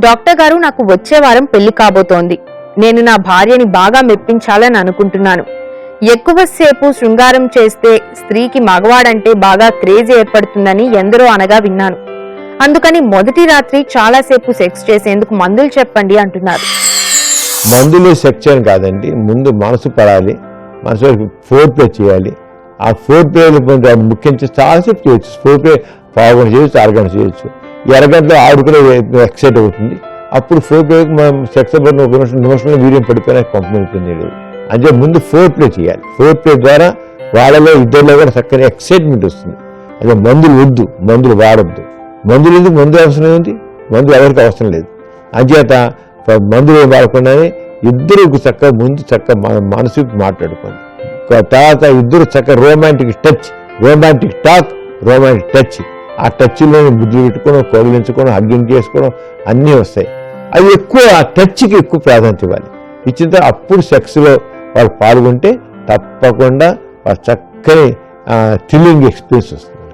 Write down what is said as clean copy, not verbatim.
Doctor గారు, నాకు వచ్చే వారం పెళ్లి కాబోతోంది. నేను నా భార్యని బాగా మెప్పించాలని అనుకుంటున్నాను. ఎక్కువసేపు శృంగారం చేస్తే స్త్రీకి మగవాడంటే బాగా క్రేజ్ ఏర్పడుతుందని ఎందరో అనగా విన్నాను. అందుకని మొదటి రాత్రి చాలాసేపు సెక్స్ చేసేందుకు మందులు చెప్పండి అంటున్నారు. మందులు సెక్స్ అని కాదండి, ముందు మనసు పడాలి, మనసు ఫోర్ ప్లే చేయాలి. ఆ ఫోర్ ప్లేలు ముఖ్యంగా చాలాసేపు చేయొచ్చు. ఫోర్ ప్లే పావుగంట చేయొచ్చు, అరగంట చేయొచ్చు. ఈ అరగంటలో ఆవిడ కూడా ఎక్సైట్ అవుతుంది. అప్పుడు ఫోర్ ప్లేకి మనం సెక్స్ పడిన ఒక నిమిషంలో వీర్యం పడిపోయినా పంపిణీ లేదు. అంటే ముందు ఫోర్ ప్లే చేయాలి. ఫోర్ ప్లే ద్వారా వాళ్ళలో ఇద్దరిలో కూడా చక్కని ఎక్సైట్మెంట్ వస్తుంది. అదే మందులు వద్దు, మందులు వాడద్దు. మందులు ఎందుకు? మందు అవసరం ఏంటి? మందులు ఎవరికి అవసరం లేదు. అంచేత మందులు వాడకుండానే ఇద్దరు చక్కగా ముందు చక్కగా మనసు మాట్లాడుకోండి. తర్వాత ఇద్దరు చక్కగా romantic touch, romantic talk, romantic touch. ఆ టచ్లో బుద్ధి పెట్టుకోవడం, కౌగిలించుకోవడం, హగ్గింగ్ చేసుకోవడం అన్నీ వస్తాయి. అది ఎక్కువ ఆ టచ్కి ఎక్కువ ప్రాధాన్యత ఇవ్వాలి. ఇచ్చిన తర్వాత అప్పుడు సెక్స్లో వాళ్ళు పాల్గొంటే తప్పకుండా చక్కని థ్రిల్లింగ్ ఎక్స్పీరియన్స్ వస్తుంది.